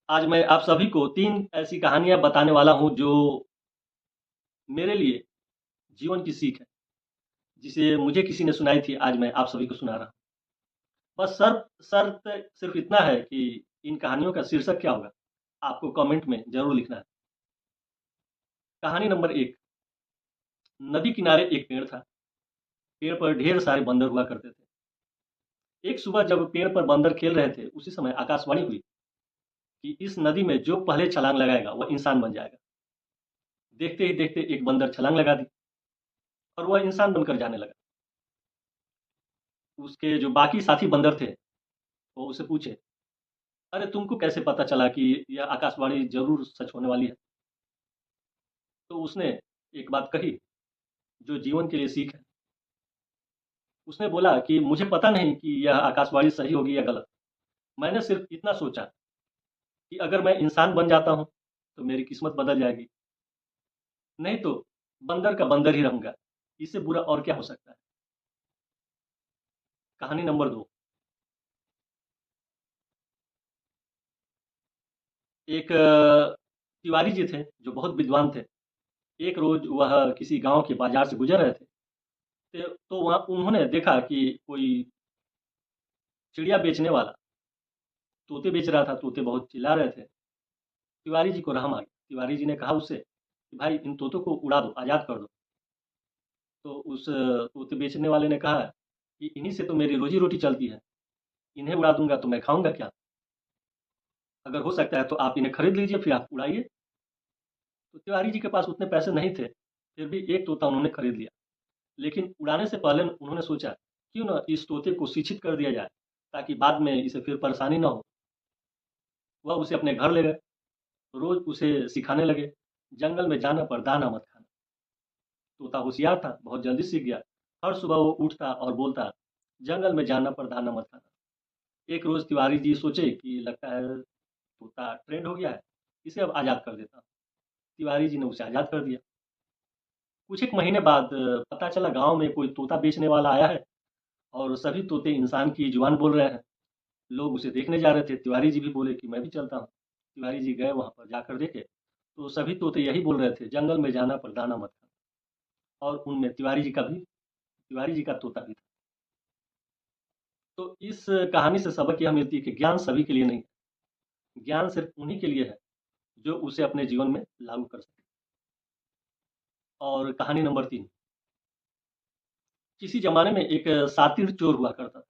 आज मैं आप सभी को 3 ऐसी कहानियाँ बताने वाला हूँ जो मेरे लिए जीवन की सीख है, जिसे मुझे किसी ने सुनाई थी, आज मैं आप सभी को सुना रहा हूँ। बस शर्त सिर्फ़ इतना है कि इन कहानियों का शीर्षक क्या होगा, आपको कमेंट में ज़रूर लिखना है। कहानी नंबर 1। नदी किनारे एक पेड़ था। पेड़ पर ढेर सारे बंदर हुआ करते थे। एक सुबह जब पेड़ पर बंदर खेल रहे थे, उसी समय आकाशवाणी हुई कि इस नदी में जो पहले छलांग लगाएगा, वह इंसान बन जाएगा। देखते ही देखते एक बंदर छलांग लगा दी और वह इंसान बनकर जाने लगा। उसके जो बाकी साथी बंदर थे, वो उससे पूछे, अरे तुमको कैसे पता चला कि यह आकाशवाणी ज़रूर सच होने वाली है? तो उसने एक बात कही, जो जीवन के लिए सीख है। उसने बोला कि मुझे पता नहीं कि यह आकाशवाणी सही होगी या गलत। मैंने सिर्फ़ इतना सोचा कि अगर मैं इंसान बन जाता हूँ, तो मेरी किस्मत बदल जाएगी। नहीं तो बंदर का बंदर ही रहूँगा। इससे बुरा और क्या हो सकता है? कहानी नंबर 2। एक तिवारी जी थे, जो बहुत विद्वान थे। एक रोज़ वह किसी गाँव के बाज़ार से गुज़र रहे थे। तो वहाँ उन्होंने देखा कि कोई चिड़िया बेचने वाला तोते बेच रहा था। तोते बहुत चिल्ला रहे थे। तिवारी जी को रहम आ गया। तिवारी जी ने कहा उससे कि भाई इन तोतों को उड़ा दो, आज़ाद कर दो। तो उस तोते बेचने वाले ने कहा कि इन्हीं से तो मेरी रोजी रोटी चलती है, इन्हें उड़ा दूंगा तो मैं खाऊंगा क्या? अगर हो सकता है तो आप इन्हें खरीद लीजिए, फिर आप उड़ाइए। तो तिवारी जी के पास उतने पैसे नहीं थे, फिर भी एक तोता उन्होंने खरीद लिया। लेकिन उड़ाने से पहले उन्होंने सोचा, क्यों ना इस तोते को शिक्षित कर दिया जाए, ताकि बाद में इसे फिर परेशानी ना हो। वह उसे अपने घर ले गए। रोज उसे सिखाने लगे, जंगल में जाना पर दाना मत खाना। तोता होशियार था, बहुत जल्दी सीख गया। हर सुबह वो उठता और बोलता, जंगल में जाना पर दाना मत खाना। एक रोज तिवारी जी सोचे कि लगता है तोता ट्रेंड हो गया है, इसे अब आज़ाद कर देता हूँ। तिवारी जी ने उसे आज़ाद कर दिया। कुछ एक महीने बाद पता चला गांव में कोई तोता बेचने वाला आया है और सभी तोते इंसान की जुबान बोल रहे हैं। लोग उसे देखने जा रहे थे। तिवारी जी भी बोले कि मैं भी चलता हूँ। तिवारी जी गए, वहां पर जाकर देखे तो सभी तोते यही बोल रहे थे, जंगल में जाना पर दाना मत खाना। और उनमें तिवारी जी का तोता भी था। तो इस कहानी से सबक यह मिलती है कि ज्ञान सभी के लिए नहीं है। ज्ञान सिर्फ उन्हीं के लिए है जो उसे अपने जीवन में लागू कर सके। और कहानी नंबर 3। किसी जमाने में एक सातिर चोर हुआ करता था।